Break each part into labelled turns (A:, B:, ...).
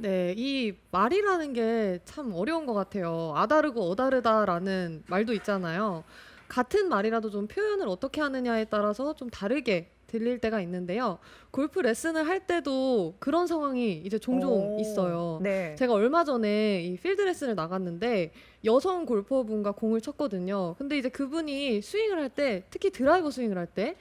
A: 네, 이 말이라는 게 참 어려운 것 같아요. 아다르고 어다르다라는 말도 있잖아요. 같은 말이라도 좀 표현을 어떻게 하느냐에 따라서 좀 다르게 들릴 때가 있는데요. 골프 레슨을 할 때도 그런 상황이 이제 종종 있어요.
B: 네.
A: 제가 얼마 전에 이 필드 레슨을 나갔는데 여성 골퍼분과 공을 쳤거든요. 근데 이제 그분이 스윙을 할 때, 특히 드라이버 스윙을 할 때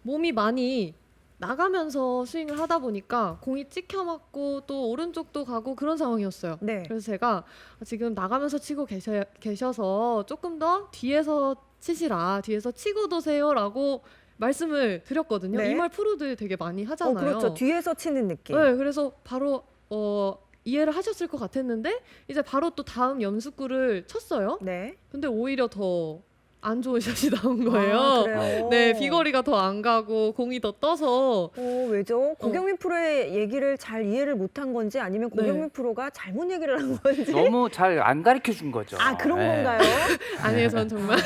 A: 몸이 많이 나가면서 스윙을 하다 보니까 공이 찍혀 맞고 또 오른쪽도 가고 그런 상황이었어요.
B: 네.
A: 그래서 제가 지금 나가면서 치고 계셔서 조금 더 뒤에서 치시라, 뒤에서 치고 도세요라고 말씀을 드렸거든요. 이
B: 네.
A: 말 프로들 되게 많이 하잖아요.
B: 그렇죠. 뒤에서 치는 느낌.
A: 네, 그래서 바로 이해를 하셨을 것 같았는데 이제 바로 또 다음 연습구를 쳤어요.
B: 네.
A: 근데 오히려 더 안 좋은 샷이 나온 거예요.
B: 아, 그래요?
A: 네, 비거리가 더 안 가고 공이 더 떠서
B: 왜죠? 고경민 프로의 얘기를 잘 이해를 못한 건지 아니면 고경민
A: 네.
B: 프로가 잘못 얘기를 한 건지.
C: 너무 잘 안 가르쳐 준 거죠.
B: 아, 그런
C: 예.
B: 건가요?
A: 아니에요, 전 정말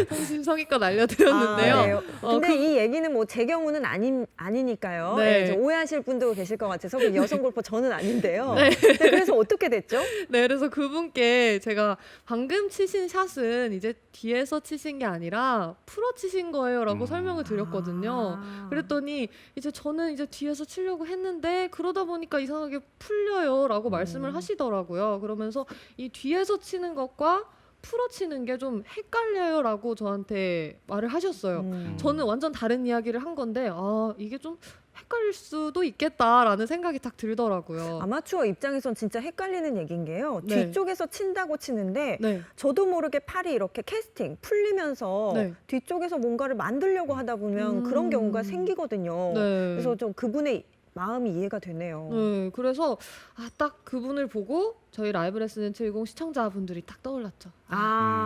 A: 성심성의껏 알려드렸는데요.
B: 아, 네.
A: 어,
B: 근데 이 얘기는 뭐 제 경우는 아니니까요.
A: 네.
B: 좀 오해하실 분도 계실 것 같아서 그 여성 골퍼 저는 아닌데요.
A: 네.
B: 네, 그래서 어떻게 됐죠?
A: 네, 그래서 그분께 제가 방금 치신 샷은 이제 뒤에서 치신 게 아니라 풀어 치신 거예요라고 설명을 드렸거든요.
B: 아.
A: 그랬더니 이제 저는 이제 뒤에서 치려고 했는데 그러다 보니까 이상하게 풀려요라고 말씀을 하시더라고요. 그러면서 이 뒤에서 치는 것과 풀어 치는 게 좀 헷갈려요라고 저한테 말을 하셨어요. 저는 완전 다른 이야기를 한 건데 이게 좀 헷갈릴 수도 있겠다라는 생각이 딱 들더라고요.
B: 아마추어 입장에선 진짜 헷갈리는 얘기인 게요.
A: 네.
B: 뒤쪽에서 친다고 치는데
A: 네.
B: 저도 모르게 팔이 이렇게 캐스팅 풀리면서
A: 네.
B: 뒤쪽에서 뭔가를 만들려고 하다 보면 그런 경우가 생기거든요.
A: 네.
B: 그래서 좀 그분의 마음이 이해가 되네요.
A: 네, 그래서 딱 그분을 보고 저희 라이브 레슨 70 시청자분들이 딱 떠올랐죠.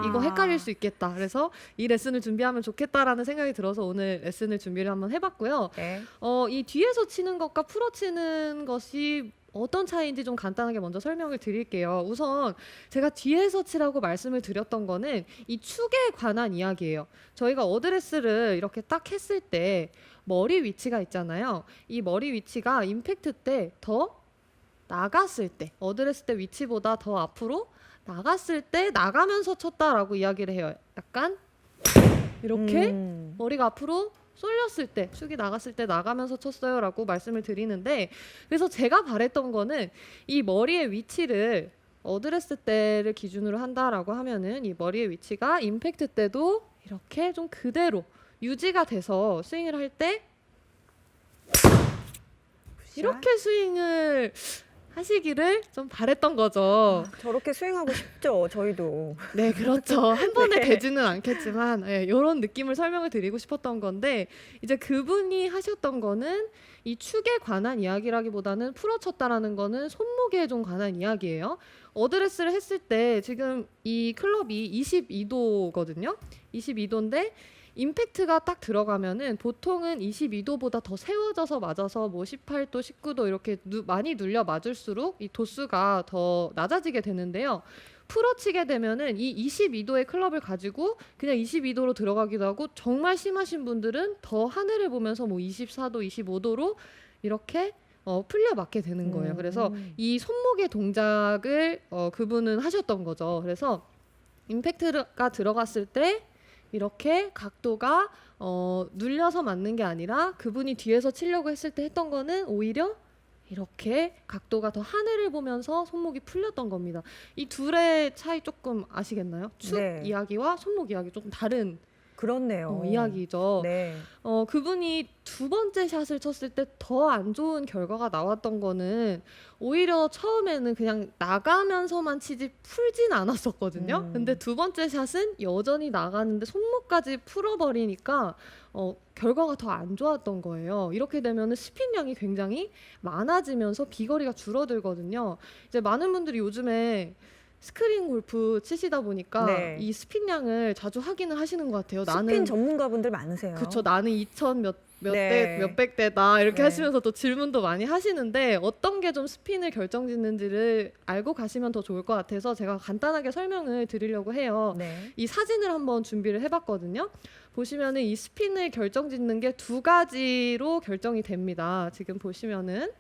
A: 이거 헷갈릴 수 있겠다. 그래서 이 레슨을 준비하면 좋겠다라는 생각이 들어서 오늘 레슨을 준비를 한번 해봤고요.
B: 네.
A: 이 뒤에서 치는 것과 풀어 치는 것이 어떤 차이인지 좀 간단하게 먼저 설명을 드릴게요. 우선 제가 뒤에서 치라고 말씀을 드렸던 거는 이 축에 관한 이야기예요. 저희가 어드레스를 이렇게 딱 했을 때 머리 위치가 있잖아요. 이 머리 위치가 임팩트 때 더 나갔을 때, 어드레스 때 위치보다 더 앞으로 나갔을 때 나가면서 쳤다라고 이야기를 해요. 약간 이렇게 머리가 앞으로 쏠렸을 때, 축이 나갔을 때 나가면서 쳤어요라고 말씀을 드리는데, 그래서 제가 바랬던 거는 이 머리의 위치를 어드레스 때를 기준으로 한다라고 하면은 이 머리의 위치가 임팩트 때도 이렇게 좀 그대로 유지가 돼서 스윙을 할 때 이렇게 스윙을 하시기를 좀 바랬던 거죠.
B: 저렇게 스윙하고 싶죠, 저희도.
A: 네, 그렇죠. 한 번에
B: 네.
A: 되지는 않겠지만 이런 느낌을 설명을 드리고 싶었던 건데 이제 그분이 하셨던 거는 이 축에 관한 이야기라기보다는 풀어쳤다라는 거는 손목에 좀 관한 이야기예요. 어드레스를 했을 때 지금 이 클럽이 22도거든요. 22도인데 임팩트가 딱 들어가면은 보통은 22도보다 더 세워져서 맞아서 뭐 18도, 19도 이렇게 많이 눌려 맞을수록 이 도수가 더 낮아지게 되는데요. 풀어치게 되면은 이 22도의 클럽을 가지고 그냥 22도로 들어가기도 하고 정말 심하신 분들은 더 하늘을 보면서 뭐 24도, 25도로 이렇게 풀려 맞게 되는 거예요. 그래서 이 손목의 동작을 그분은 하셨던 거죠. 그래서 임팩트가 들어갔을 때 이렇게 각도가 눌려서 맞는 게 아니라 그분이 뒤에서 치려고 했을 때 했던 거는 오히려 이렇게 각도가 더 하늘을 보면서 손목이 풀렸던 겁니다. 이 둘의 차이 조금 아시겠나요? 축
B: 네.
A: 이야기와 손목 이야기 조금 다른
B: 그렇네요.
A: 이야기죠.
B: 네.
A: 그분이 두 번째 샷을 쳤을 때 더 안 좋은 결과가 나왔던 거는 오히려 처음에는 그냥 나가면서만 치지 풀진 않았었거든요. 근데 두 번째 샷은 여전히 나가는데 손목까지 풀어버리니까 결과가 더 안 좋았던 거예요. 이렇게 되면 스핀량이 굉장히 많아지면서 비거리가 줄어들거든요. 이제 많은 분들이 요즘에 스크린 골프 치시다 보니까
B: 네.
A: 이 스핀량을 자주 확인을 하시는 것 같아요.
B: 스핀 전문가분들 많으세요.
A: 그쵸, 나는 2000
B: 네.
A: 몇백 대다 이렇게
B: 네.
A: 하시면서 또 질문도 많이 하시는데 어떤 게 좀 스핀을 결정짓는지를 알고 가시면 더 좋을 것 같아서 제가 간단하게 설명을 드리려고 해요.
B: 네.
A: 이 사진을 한번 준비를 해봤거든요. 보시면은 이 스핀을 결정짓는 게 두 가지로 결정이 됩니다. 지금 보시면은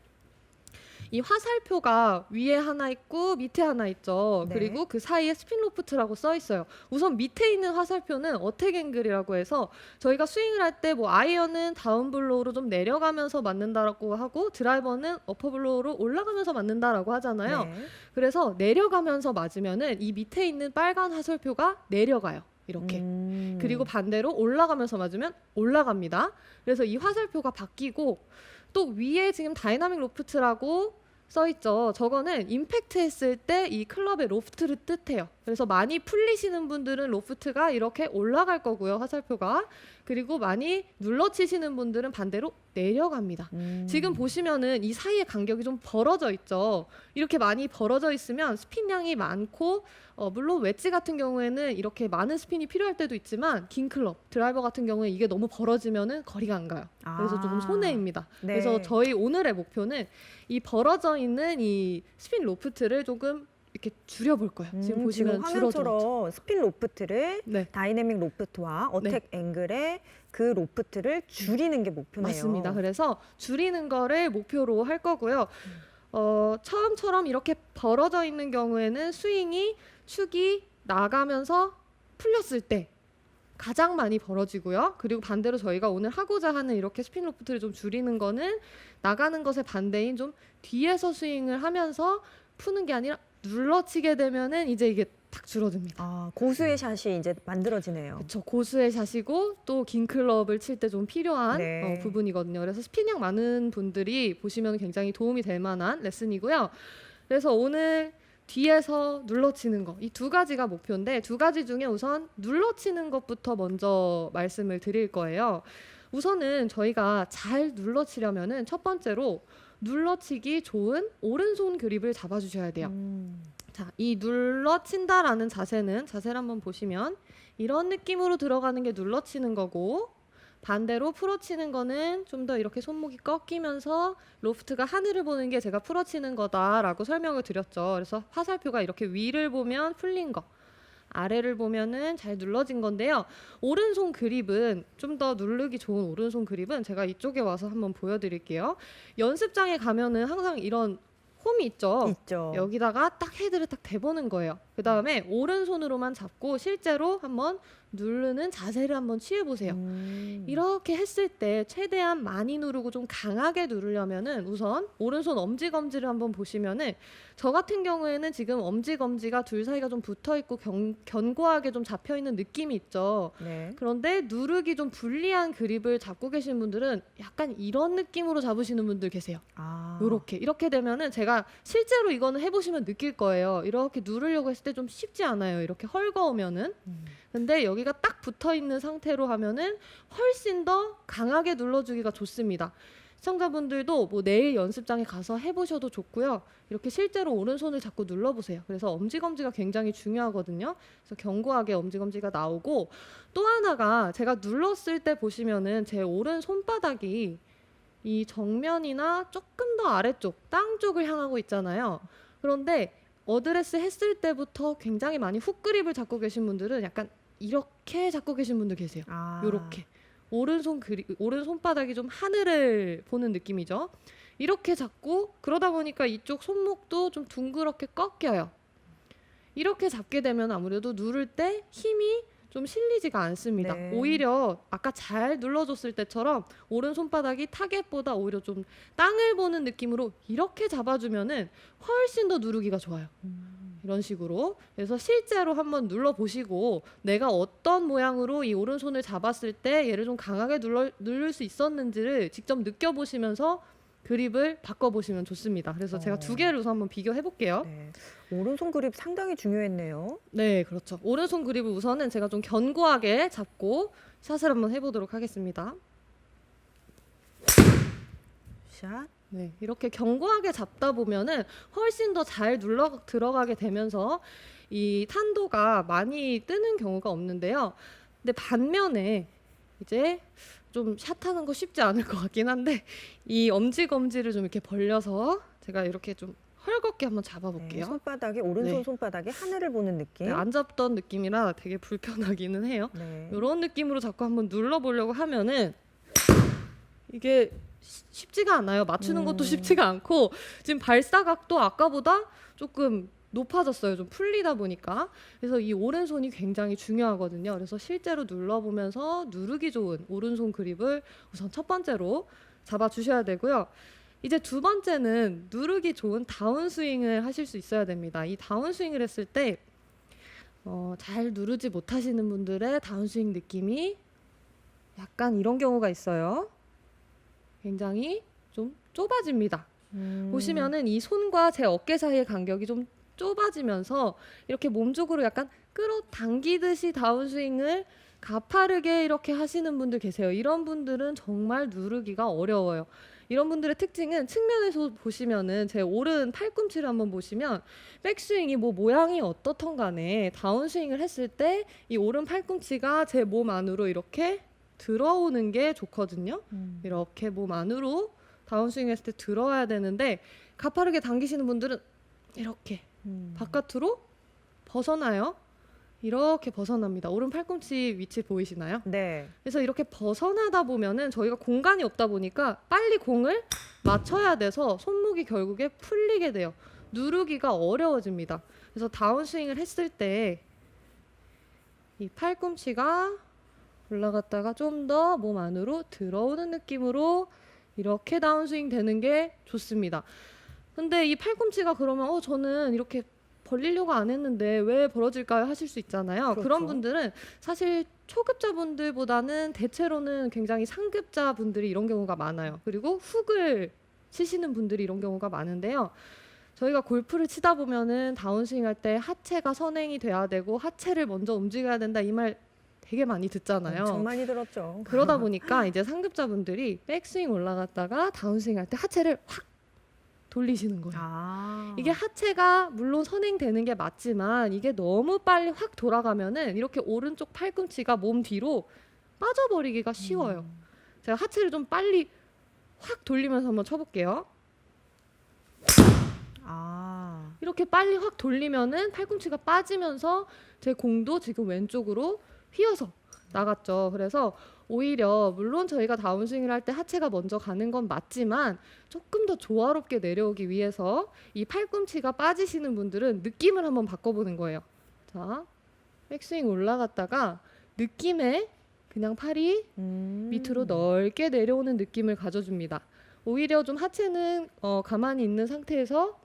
A: 이 화살표가 위에 하나 있고 밑에 하나 있죠.
B: 네.
A: 그리고 그 사이에 스핀 로프트라고 써 있어요. 우선 밑에 있는 화살표는 어택 앵글이라고 해서 저희가 스윙을 할 때 뭐 아이언은 다운 블로우로 좀 내려가면서 맞는다라고 하고 드라이버는 어퍼 블로우로 올라가면서 맞는다라고 하잖아요.
B: 네.
A: 그래서 내려가면서 맞으면은 이 밑에 있는 빨간 화살표가 내려가요. 이렇게. 그리고 반대로 올라가면서 맞으면 올라갑니다. 그래서 이 화살표가 바뀌고 또 위에 지금 다이나믹 로프트라고 써 있죠. 저거는 임팩트 했을 때 이 클럽의 로프트를 뜻해요. 그래서 많이 풀리시는 분들은 로프트가 이렇게 올라갈 거고요. 화살표가. 그리고 많이 눌러치시는 분들은 반대로 내려갑니다. 지금 보시면은 이 사이의 간격이 좀 벌어져 있죠. 이렇게 많이 벌어져 있으면 스핀량이 많고 물론 웨지 같은 경우에는 이렇게 많은 스핀이 필요할 때도 있지만 긴 클럽, 드라이버 같은 경우에 이게 너무 벌어지면은 거리가 안 가요. 그래서 조금 손해입니다.
B: 네.
A: 그래서 저희 오늘의 목표는 이 벌어져 있는 이 스핀 로프트를 조금 이렇게 줄여볼 거예요. 지금 보시면 줄어들었죠.
B: 화면처럼 스핀 로프트를
A: 네.
B: 다이내믹 로프트와 어택 앵글의 그 로프트를 줄이는 게 목표네요.
A: 맞습니다. 그래서 줄이는 거를 목표로 할 거고요. 처음처럼 이렇게 벌어져 있는 경우에는 스윙이 축이 나가면서 풀렸을 때 가장 많이 벌어지고요. 그리고 반대로 저희가 오늘 하고자 하는 이렇게 스핀 로프트를 좀 줄이는 거는 나가는 것의 반대인 좀 뒤에서 스윙을 하면서 푸는 게 아니라 눌러치게 되면은 이제 이게 탁 줄어듭니다.
B: 아, 고수의 샷이 이제 만들어지네요.
A: 그렇죠. 고수의 샷이고 또 긴 클럽을 칠 때 좀 필요한
B: 네.
A: 부분이거든요. 그래서 스핀량 많은 분들이 보시면 굉장히 도움이 될 만한 레슨이고요. 그래서 오늘 뒤에서 눌러치는 거, 이 두 가지가 목표인데 두 가지 중에 우선 눌러치는 것부터 먼저 말씀을 드릴 거예요. 우선은 저희가 잘 눌러치려면은 첫 번째로 눌러치기 좋은 오른손 그립을 잡아주셔야 돼요. 자, 이 눌러친다라는 자세를 한번 보시면 이런 느낌으로 들어가는 게 눌러치는 거고 반대로 풀어치는 거는 좀 더 이렇게 손목이 꺾이면서 로프트가 하늘을 보는 게 제가 풀어치는 거다라고 설명을 드렸죠. 그래서 화살표가 이렇게 위를 보면 풀린 거, 아래를 보면은 잘 눌러진 건데요. 오른손 그립은 좀 더 누르기 좋은 오른손 그립은 제가 이쪽에 와서 한번 보여드릴게요. 연습장에 가면은 항상 이런 홈이 있죠.
B: 있죠.
A: 여기다가 딱 헤드를 딱 대보는 거예요. 그 다음에 오른손으로만 잡고 실제로 한번 누르는 자세를 한번 취해보세요. 이렇게 했을 때 최대한 많이 누르고 좀 강하게 누르려면은 우선 오른손 엄지검지를 한번 보시면은 저 같은 경우에는 지금 엄지검지가 둘 사이가 좀 붙어있고 견고하게 좀 잡혀있는 느낌이 있죠.
B: 네.
A: 그런데 누르기 좀 불리한 그립을 잡고 계신 분들은 약간 이런 느낌으로 잡으시는 분들 계세요.
B: 아.
A: 이렇게 되면은 제가 실제로 이거는 해보시면 느낄 거예요. 이렇게 누르려고 했을 때 좀 쉽지 않아요. 이렇게 헐거우면은. 근데 여기가 딱 붙어 있는 상태로 하면은 훨씬 더 강하게 눌러주기가 좋습니다. 시청자분들도 뭐 내일 연습장에 가서 해보셔도 좋고요. 이렇게 실제로 오른손을 잡고 눌러보세요. 그래서 엄지검지가 굉장히 중요하거든요. 그래서 견고하게 엄지검지가 나오고 또 하나가 제가 눌렀을 때 보시면은 제 오른 손바닥이 이 정면이나 조금 더 아래쪽, 땅 쪽을 향하고 있잖아요. 그런데 어드레스 했을 때부터 굉장히 많이 훅 그립을 잡고 계신 분들은 약간 이렇게 잡고 계신 분들 계세요.
B: 아.
A: 요렇게. 오른 손바닥이 좀 하늘을 보는 느낌이죠. 이렇게 잡고 그러다 보니까 이쪽 손목도 좀 둥그렇게 꺾여요. 이렇게 잡게 되면 아무래도 누를 때 힘이 좀 실리지가 않습니다.
B: 네.
A: 오히려 아까 잘 눌러줬을 때처럼 오른 손바닥이 타겟보다 오히려 좀 땅을 보는 느낌으로 이렇게 잡아주면은 훨씬 더 누르기가 좋아요. 이런 식으로. 그래서 실제로 한번 눌러보시고 내가 어떤 모양으로 이 오른손을 잡았을 때 얘를 좀 강하게 누를 수 있었는지를 직접 느껴보시면서 그립을 바꿔보시면 좋습니다. 그래서 제가 두 개를 우선 한번 비교해 볼게요.
B: 네. 오른손 그립 상당히 중요했네요.
A: 네, 그렇죠. 오른손 그립을 우선은 제가 좀 견고하게 잡고 샷을 한번 해보도록 하겠습니다.
B: 샷.
A: 네, 이렇게 견고하게 잡다 보면은 훨씬 더 잘 들어가게 되면서 이 탄도가 많이 뜨는 경우가 없는데요. 근데 반면에 이제 좀 샷하는 거 쉽지 않을 것 같긴 한데 이 엄지검지를 좀 이렇게 벌려서 제가 이렇게 좀 헐겁게 한번
B: 네,
A: 잡아볼게요.
B: 손바닥이 오른손
A: 네.
B: 손바닥에 하늘을 보는 느낌.
A: 네, 안 잡던 느낌이라 되게 불편하기는 해요.
B: 네.
A: 이런 느낌으로 자꾸 한번 눌러보려고 하면은 이게 쉽지가 않아요. 맞추는 것도 쉽지가 않고 지금 발사각도 아까보다 조금 높아졌어요. 좀 풀리다 보니까. 그래서 이 오른손이 굉장히 중요하거든요. 그래서 실제로 눌러보면서 누르기 좋은 오른손 그립을 우선 첫 번째로 잡아주셔야 되고요. 이제 두 번째는 누르기 좋은 다운스윙을 하실 수 있어야 됩니다. 이 다운스윙을 했을 때 잘 누르지 못하시는 분들의 다운스윙 느낌이 약간 이런 경우가 있어요. 굉장히 좀 좁아집니다. 보시면은 이 손과 제 어깨 사이의 간격이 좀 좁아지면서 이렇게 몸쪽으로 약간 끌어당기듯이 다운스윙을 가파르게 이렇게 하시는 분들 계세요. 이런 분들은 정말 누르기가 어려워요. 이런 분들의 특징은 측면에서 보시면은 제 오른 팔꿈치를 한번 보시면 백스윙이 뭐 모양이 어떻든 간에 다운스윙을 했을 때 이 오른 팔꿈치가 제 몸 안으로 이렇게 들어오는 게 좋거든요. 이렇게 몸 안으로 다운스윙 했을 때 들어와야 되는데 가파르게 당기시는 분들은 이렇게 바깥으로 벗어나요. 이렇게 벗어납니다. 오른 팔꿈치 위치 보이시나요?
B: 네.
A: 그래서 이렇게 벗어나다 보면은 저희가 공간이 없다 보니까 빨리 공을 맞춰야 돼서 손목이 결국에 풀리게 돼요. 누르기가 어려워집니다. 그래서 다운스윙을 했을 때 이 팔꿈치가 올라갔다가 좀 더 몸 안으로 들어오는 느낌으로 이렇게 다운스윙 되는 게 좋습니다. 근데 이 팔꿈치가 그러면 저는 이렇게 벌리려고 안 했는데 왜 벌어질까요? 하실 수 있잖아요.
B: 그렇죠.
A: 그런 분들은 사실 초급자분들보다는 대체로는 굉장히 상급자분들이 이런 경우가 많아요. 그리고 훅을 치시는 분들이 이런 경우가 많은데요. 저희가 골프를 치다 보면은 다운스윙 할 때 하체가 선행이 돼야 되고 하체를 먼저 움직여야 된다 이 말 되게 많이 듣잖아요.
B: 엄청 많이 들었죠.
A: 그러다 보니까 이제 상급자분들이 백스윙 올라갔다가 다운스윙 할 때 하체를 확 돌리시는 거예요. 이게 하체가 물론 선행되는 게 맞지만 이게 너무 빨리 확 돌아가면은 이렇게 오른쪽 팔꿈치가 몸 뒤로 빠져버리기가 쉬워요. 제가 하체를 좀 빨리 확 돌리면서 한번 쳐볼게요. 이렇게 빨리 확 돌리면은 팔꿈치가 빠지면서 제 공도 지금 왼쪽으로 휘어서 나갔죠. 그래서 오히려 물론 저희가 다운스윙을 할 때 하체가 먼저 가는 건 맞지만 조금 더 조화롭게 내려오기 위해서 이 팔꿈치가 빠지시는 분들은 느낌을 한번 바꿔보는 거예요. 자, 백스윙 올라갔다가 느낌에 그냥 팔이 밑으로 넓게 내려오는 느낌을 가져줍니다. 오히려 좀 하체는 가만히 있는 상태에서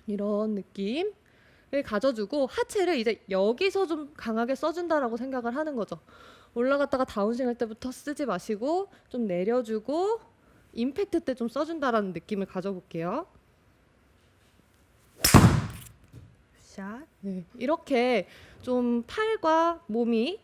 A: 이런 느낌을 가져주고 하체를 이제 여기서 좀 강하게 써준다라고 생각을 하는 거죠. 올라갔다가 다운스윙 할 때부터 쓰지 마시고 좀 내려주고 임팩트 때 좀 써준다라는 느낌을 가져볼게요.
B: 샷.
A: 네, 이렇게 좀 팔과 몸이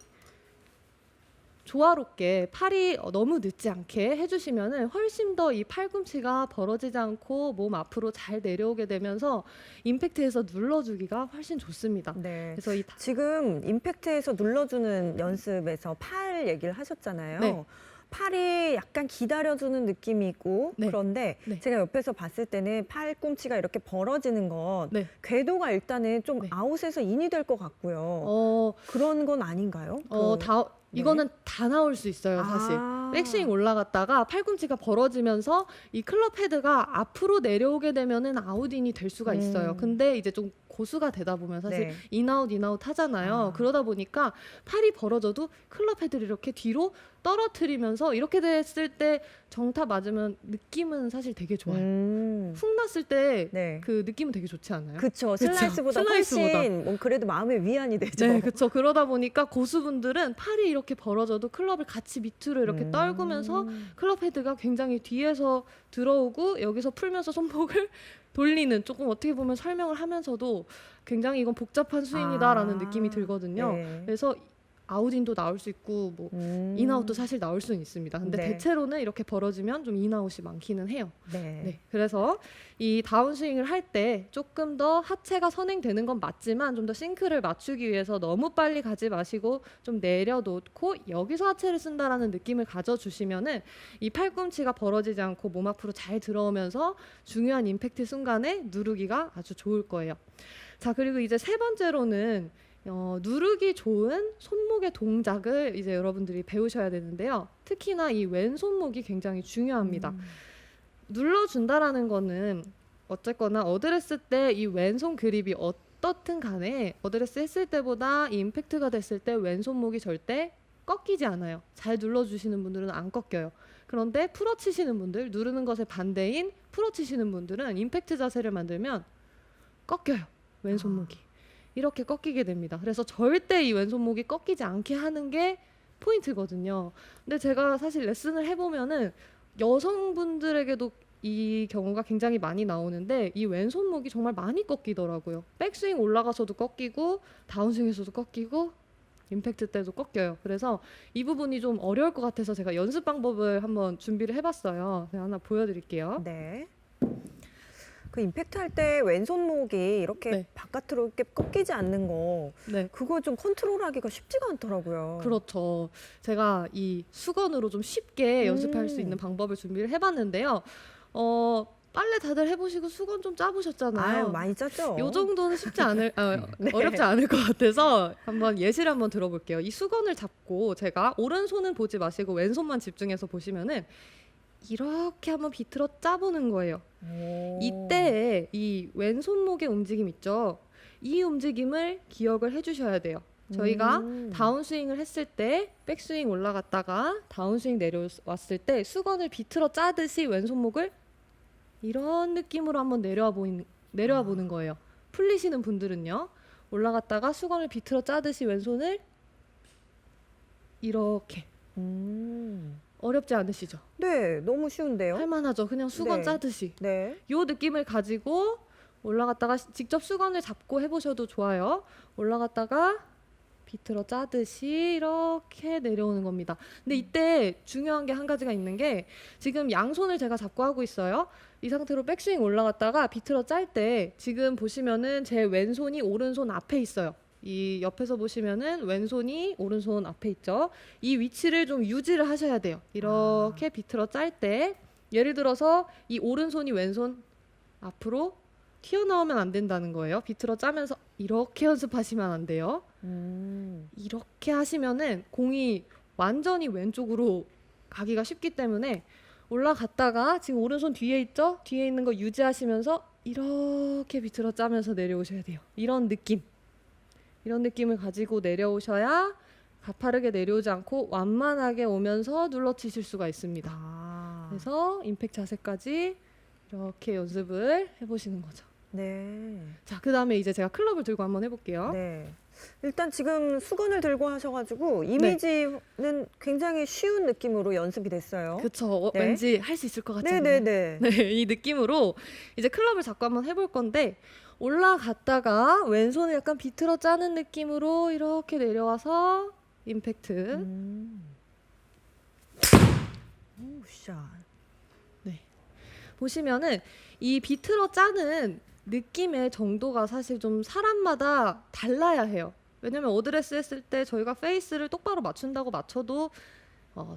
A: 조화롭게 팔이 너무 늦지 않게 해주시면은 훨씬 더 이 팔꿈치가 벌어지지 않고 몸 앞으로 잘 내려오게 되면서 임팩트에서 눌러주기가 훨씬 좋습니다.
B: 네.
A: 그래서
B: 지금 임팩트에서 눌러주는 연습에서 팔 얘기를 하셨잖아요.
A: 네.
B: 팔이 약간 기다려주는 느낌이 있고
A: 네.
B: 그런데
A: 네.
B: 제가 옆에서 봤을 때는 팔꿈치가 이렇게 벌어지는 건
A: 네.
B: 궤도가 일단은 좀
A: 네.
B: 아웃에서 인이 될 것 같고요. 그런 건 아닌가요?
A: 이거는 다 나올 수 있어요, 사실. 백스윙 올라갔다가 팔꿈치가 벌어지면서 이 클럽 헤드가 앞으로 내려오게 되면은 아웃인이 될 수가 있어요. 근데 이제 좀 고수가 되다 보면 사실
B: 네.
A: 인아웃 하잖아요. 그러다 보니까 팔이 벌어져도 클럽 헤드를 이렇게 뒤로 떨어뜨리면서 이렇게 됐을 때 정타 맞으면 느낌은 사실 되게 좋아요. 훅 났을 때 그 느낌은 되게 좋지 않아요?
B: 그쵸. 슬라이스보다 훨씬 뭐 그래도 마음의 위안이 되죠.
A: 네, 그렇죠. 그러다 보니까 고수분들은 팔이 이렇게 벌어져도 클럽을 같이 밑으로 이렇게 떨구면서 클럽 헤드가 굉장히 뒤에서 들어오고 여기서 풀면서 손목을 돌리는 조금 어떻게 보면 설명을 하면서도 굉장히 이건 복잡한 스윙이다라는 느낌이 들거든요.
B: 네.
A: 그래서 아웃인도 나올 수 있고 뭐 인아웃도 사실 나올 수는 있습니다. 근데
B: 네.
A: 대체로는 이렇게 벌어지면 좀 인아웃이 많기는 해요.
B: 네.
A: 네, 그래서 이 다운스윙을 할 때 조금 더 하체가 선행되는 건 맞지만 좀 더 싱크를 맞추기 위해서 너무 빨리 가지 마시고 좀 내려놓고 여기서 하체를 쓴다라는 느낌을 가져주시면은 이 팔꿈치가 벌어지지 않고 몸 앞으로 잘 들어오면서 중요한 임팩트 순간에 누르기가 아주 좋을 거예요. 자, 그리고 이제 세 번째로는 누르기 좋은 손목의 동작을 이제 여러분들이 배우셔야 되는데요. 특히나 이 왼손목이 굉장히 중요합니다. 눌러준다라는 거는 어쨌거나 어드레스 때 이 왼손 그립이 어떻든 간에 어드레스 했을 때보다 이 임팩트가 됐을 때 왼손목이 절대 꺾이지 않아요. 잘 눌러주시는 분들은 안 꺾여요. 그런데 풀어 치시는 분들, 누르는 것의 반대인 풀어 치시는 분들은 임팩트 자세를 만들면 꺾여요. 왼손목이. 이렇게 꺾이게 됩니다. 그래서 절대 이 왼손목이 꺾이지 않게 하는 게 포인트거든요. 근데 제가 사실 레슨을 해보면은 여성분들에게도 이 경우가 굉장히 많이 나오는데 이 왼손목이 정말 많이 꺾이더라고요. 백스윙 올라가서도 꺾이고 다운스윙에서도 꺾이고 임팩트 때도 꺾여요. 그래서 이 부분이 좀 어려울 것 같아서 제가 연습 방법을 한번 준비를 해봤어요. 제가 하나 보여드릴게요.
B: 네. 그 임팩트 할 때 왼손목이 이렇게
A: 네.
B: 바깥으로 이렇게 꺾이지 않는 거
A: 네.
B: 그거 좀 컨트롤하기가 쉽지가 않더라고요.
A: 그렇죠. 제가 이 수건으로 좀 쉽게 연습할 수 있는 방법을 준비를 해봤는데요. 빨래 다들 해보시고 수건 좀 짜보셨잖아요.
B: 아유, 많이 짰죠.
A: 요 정도는 쉽지 않을,
B: 네.
A: 어렵지 않을 것 같아서 한번 예시를 한번 들어볼게요. 이 수건을 잡고 제가 오른손은 보지 마시고 왼손만 집중해서 보시면은 이렇게 한번 비틀어 짜보는 거예요.
B: 오.
A: 이때 이 왼손목의 움직임 있죠? 이 움직임을 기억을 해주셔야 돼요. 저희가 다운스윙을 했을 때 백스윙 올라갔다가 다운스윙 내려왔을 때 수건을 비틀어 짜듯이 왼손목을 이런 느낌으로 한번 내려와 보는 거예요. 풀리시는 분들은요. 올라갔다가 수건을 비틀어 짜듯이 왼손을 이렇게. 어렵지 않으시죠?
B: 네, 너무 쉬운데요.
A: 할만하죠. 그냥 수건
B: 네.
A: 짜듯이.
B: 네.
A: 요 느낌을 가지고 올라갔다가 직접 수건을 잡고 해보셔도 좋아요. 올라갔다가 비틀어 짜듯이 이렇게 내려오는 겁니다. 근데 이때 중요한 게 한 가지가 있는 게 지금 양손을 제가 잡고 하고 있어요. 이 상태로 백스윙 올라갔다가 비틀어 짤 때 지금 보시면은 제 왼손이 오른손 앞에 있어요. 이 옆에서 보시면은 왼손이 오른손 앞에 있죠. 이 위치를 좀 유지를 하셔야 돼요. 이렇게 비틀어 짤 때 예를 들어서 이 오른손이 왼손 앞으로 튀어나오면 안 된다는 거예요. 비틀어 짜면서 이렇게 연습하시면 안 돼요. 이렇게 하시면은 공이 완전히 왼쪽으로 가기가 쉽기 때문에 올라갔다가 지금 오른손 뒤에 있죠? 뒤에 있는 거 유지하시면서 이렇게 비틀어 짜면서 내려오셔야 돼요. 이런 느낌을 가지고 내려오셔야 가파르게 내려오지 않고 완만하게 오면서 눌러치실 수가 있습니다. 그래서 임팩트 자세까지 이렇게 연습을 해보시는 거죠.
B: 네.
A: 자, 그 다음에 이제 제가 클럽을 들고 한번 해볼게요.
B: 네. 일단 지금 수건을 들고 하셔가지고 이미지는 굉장히 쉬운 느낌으로 연습이 됐어요.
A: 그쵸.
B: 네.
A: 왠지 할 수 있을 것 같지 않나요?
B: 네네네.
A: 네, 이 느낌으로 이제 클럽을 잡고 한번 해볼 건데 올라갔다가 왼손을 약간 비틀어 짜는 느낌으로 이렇게 내려와서 임팩트.
B: 오, 샷.
A: 보시면은 이 비틀어 짜는 느낌의 정도가 사실 좀 사람마다 달라야 해요. 왜냐면 어드레스 했을 때 저희가 페이스를 똑바로 맞춘다고 맞춰도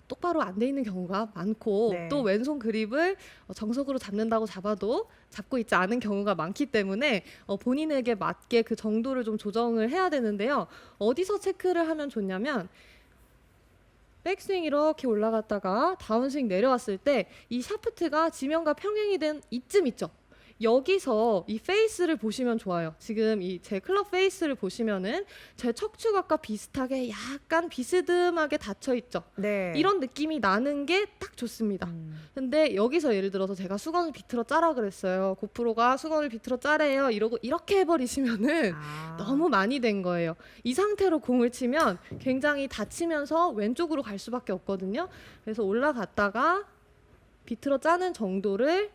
A: 똑바로 안 돼 있는 경우가 많고
B: 네.
A: 또 왼손 그립을 정석으로 잡는다고 잡아도 잡고 있지 않은 경우가 많기 때문에 본인에게 맞게 그 정도를 좀 조정을 해야 되는데요. 어디서 체크를 하면 좋냐면 백스윙 이렇게 올라갔다가 다운스윙 내려왔을 때 이 샤프트가 지면과 평행이 된 이쯤 있죠. 여기서 이 페이스를 보시면 좋아요. 지금 이 제 클럽 페이스를 보시면은 제 척추각과 비슷하게 약간 비스듬하게 닫혀 있죠.
B: 네.
A: 이런 느낌이 나는 게 딱 좋습니다. 근데 여기서 예를 들어서 제가 수건을 비틀어 짜라 그랬어요. 고프로가 수건을 비틀어 짜래요. 이러고 이렇게 해버리시면은 너무 많이 된 거예요. 이 상태로 공을 치면 굉장히 다치면서 왼쪽으로 갈 수밖에 없거든요. 그래서 올라갔다가 비틀어 짜는 정도를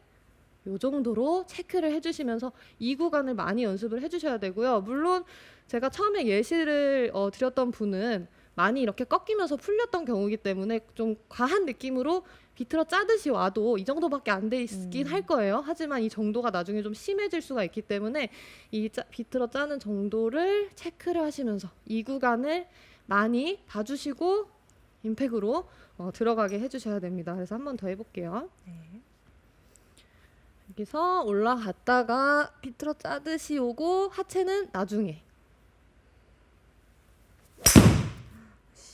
A: 요 정도로 체크를 해주시면서 이 구간을 많이 연습을 해주셔야 되고요. 물론 제가 처음에 예시를 드렸던 분은 많이 이렇게 꺾이면서 풀렸던 경우이기 때문에 좀 과한 느낌으로 비틀어 짜듯이 와도 이 정도밖에 안 돼 있긴 할 거예요. 하지만 이 정도가 나중에 좀 심해질 수가 있기 때문에 이 비틀어 짜는 정도를 체크를 하시면서 이 구간을 많이 봐주시고 임팩으로 들어가게 해주셔야 됩니다. 그래서 한 번 더 해볼게요.
B: 네.
A: 여기서 올라갔다가 비틀어 짜듯이 오고 하체는 나중에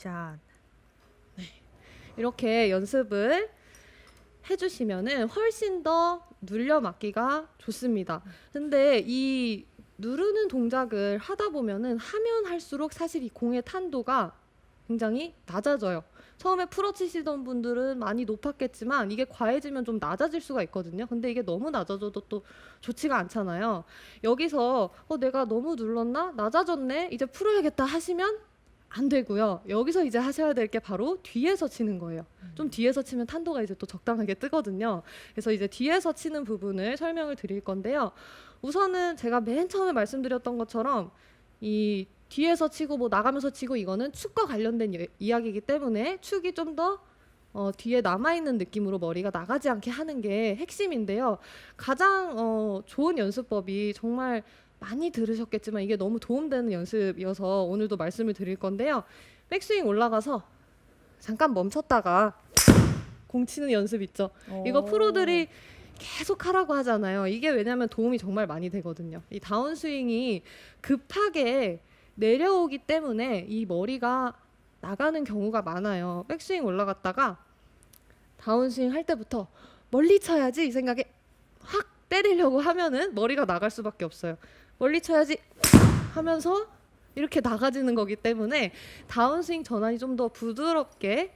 B: 샷.
A: 이렇게 연습을 해주시면은 훨씬 더 눌려 맞기가 좋습니다. 근데 이 누르는 동작을 하다 보면은 하면 할수록 사실 이 공의 탄도가 굉장히 낮아져요. 처음에 풀어 치시던 분들은 많이 높았겠지만 이게 과해지면 좀 낮아질 수가 있거든요. 근데 이게 너무 낮아져도 또 좋지가 않잖아요. 여기서 내가 너무 눌렀나? 낮아졌네? 이제 풀어야겠다 하시면 안 되고요. 여기서 이제 하셔야 될 게 바로 뒤에서 치는 거예요. 좀 뒤에서 치면 탄도가 이제 또 적당하게 뜨거든요. 그래서 이제 뒤에서 치는 부분을 설명을 드릴 건데요. 우선은 제가 맨 처음에 말씀드렸던 것처럼 이 뒤에서 치고 뭐 나가면서 치고 이거는 축과 관련된 이야기이기 때문에 축이 좀 더 뒤에 남아있는 느낌으로 머리가 나가지 않게 하는 게 핵심인데요. 가장 좋은 연습법이 정말 많이 들으셨겠지만 이게 너무 도움되는 연습이어서 오늘도 말씀을 드릴 건데요. 백스윙 올라가서 잠깐 멈췄다가 공 치는 연습 있죠. 이거 프로들이 계속 하라고 하잖아요. 이게 왜냐하면 도움이 정말 많이 되거든요. 이 다운스윙이 급하게 내려오기 때문에 이 머리가 나가는 경우가 많아요. 백스윙 올라갔다가 다운스윙 할 때부터 멀리 쳐야지 이 생각에 확 때리려고 하면은 머리가 나갈 수밖에 없어요. 멀리 쳐야지 하면서 이렇게 나가지는 거기 때문에 다운스윙 전환이 좀 더 부드럽게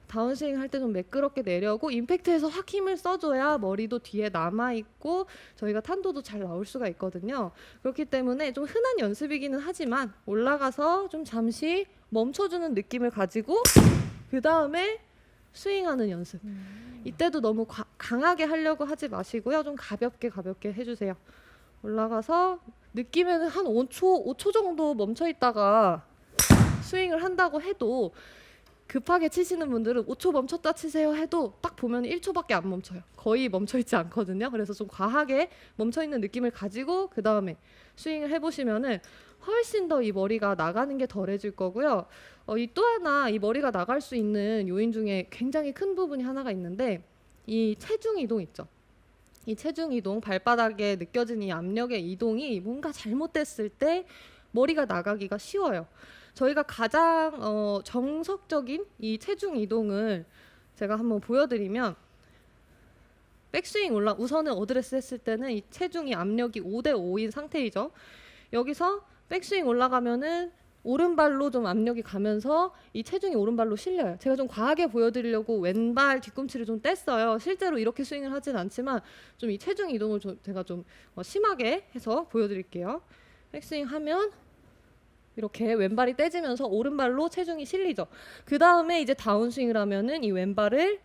A: 다운스윙 할 때 좀 매끄럽게 내려오고 임팩트에서 확 힘을 써줘야 머리도 뒤에 남아있고 저희가 탄도도 잘 나올 수가 있거든요. 그렇기 때문에 좀 흔한 연습이기는 하지만 올라가서 좀 잠시 멈춰주는 느낌을 가지고 그 다음에 스윙하는 연습. 이때도 너무 강하게 하려고 하지 마시고요. 좀 가볍게 해주세요. 올라가서 느낌에는 한 5초 정도 멈춰 있다가 스윙을 한다고 해도 급하게 치시는 분들은 5초 멈췄다 치세요 해도 딱 보면 1초밖에 안 멈춰요. 거의 멈춰있지 않거든요. 그래서 좀 과하게 멈춰있는 느낌을 가지고 그 다음에 스윙을 해보시면은 훨씬 더 이 머리가 나가는 게 덜해질 거고요. 이 또 하나 이 머리가 나갈 수 있는 요인 중에 굉장히 큰 부분이 하나가 있는데 이 체중 이동 있죠. 이 체중 이동, 발바닥에 느껴지는 이 압력의 이동이 뭔가 잘못됐을 때 머리가 나가기가 쉬워요. 저희가 가장 정석적인 이 체중 이동을 제가 한번 보여드리면 백스윙 우선은 어드레스 했을 때는 이 체중이 압력이 5대 5인 상태이죠. 여기서 백스윙 올라가면은 오른발로 좀 압력이 가면서 이 체중이 오른발로 실려요. 제가 좀 과하게 보여드리려고 왼발 뒤꿈치를 좀 뗐어요. 실제로 이렇게 스윙을 하진 않지만 좀 이 체중 이동을 제가 좀 심하게 해서 보여드릴게요. 백스윙 하면 이렇게 왼발이 떼지면서 오른발로 체중이 실리죠. 그 다음에 이제 다운스윙을 하면은 이 왼발을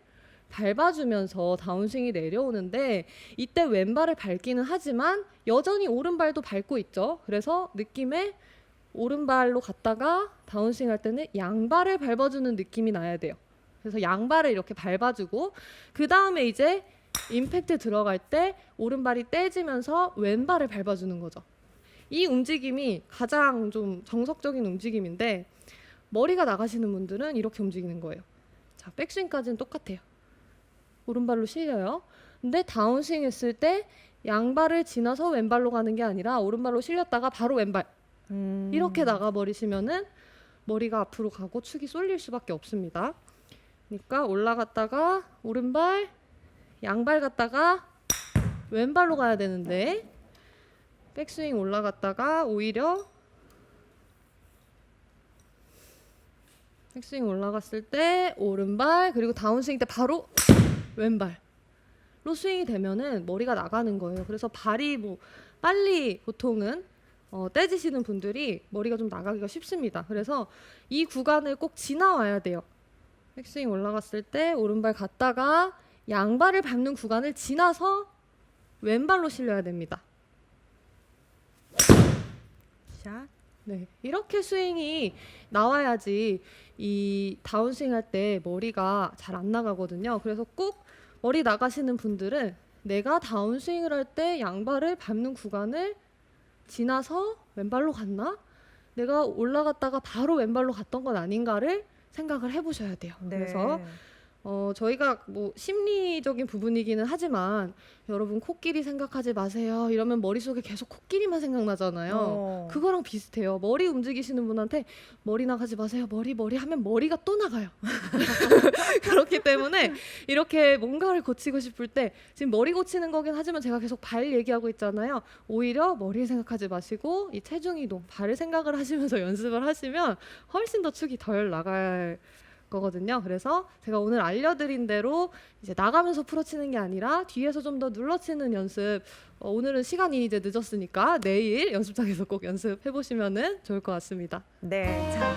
A: 밟아주면서 다운스윙이 내려오는데 이때 왼발을 밟기는 하지만 여전히 오른발도 밟고 있죠. 그래서 느낌에 오른발로 갔다가 다운스윙 할 때는 양발을 밟아주는 느낌이 나야 돼요. 그래서 양발을 이렇게 밟아주고 그 다음에 이제 임팩트 들어갈 때 오른발이 떼지면서 왼발을 밟아주는 거죠. 이 움직임이 가장 좀 정석적인 움직임인데 머리가 나가시는 분들은 이렇게 움직이는 거예요. 자, 백스윙까지는 똑같아요. 오른발로 실려요. 근데 다운스윙 했을 때 양발을 지나서 왼발로 가는 게 아니라 오른발로 실렸다가 바로 왼발 이렇게 나가버리시면은 머리가 앞으로 가고 축이 쏠릴 수밖에 없습니다. 그러니까 올라갔다가 오른발, 양발 갔다가 왼발로 가야 되는데 백스윙 올라갔다가 오히려 백스윙 올라갔을 때 오른발 그리고 다운스윙 때 바로 왼발로 스윙이 되면은 머리가 나가는 거예요. 그래서 발이 뭐 빨리 보통은 떼지시는 분들이 머리가 좀 나가기가 쉽습니다. 그래서 이 구간을 꼭 지나와야 돼요. 백스윙 올라갔을 때 오른발 갔다가 양발을 밟는 구간을 지나서 왼발로 실려야 됩니다.
B: 샷.
A: 네, 이렇게 스윙이 나와야지 이 다운스윙 할 때 머리가 잘 안 나가거든요. 그래서 꼭 머리 나가시는 분들은 내가 다운스윙을 할 때 양발을 밟는 구간을 지나서 왼발로 갔나? 내가 올라갔다가 바로 왼발로 갔던 건 아닌가를 생각을 해보셔야 돼요.
B: 네.
A: 그래서 저희가 뭐 심리적인 부분이기는 하지만 여러분 코끼리 생각하지 마세요. 이러면 머릿속에 계속 코끼리만 생각나잖아요. 그거랑 비슷해요. 머리 움직이시는 분한테 머리 나가지 마세요. 머리 하면 머리가 또 나가요. 그렇기 때문에 이렇게 뭔가를 고치고 싶을 때 지금 머리 고치는 거긴 하지만 제가 계속 발 얘기하고 있잖아요. 오히려 머리 생각하지 마시고 이 체중 이동, 발을 생각을 하시면서 연습을 하시면 훨씬 더 축이 덜 나갈 거거든요. 그래서 제가 오늘 알려드린 대로 이제 나가면서 풀어치는 게 아니라 뒤에서 좀 더 눌러치는 연습. 오늘은 시간이 이제 늦었으니까 내일 연습장에서 꼭 연습해 보시면은 좋을 것 같습니다.
B: 네. 자,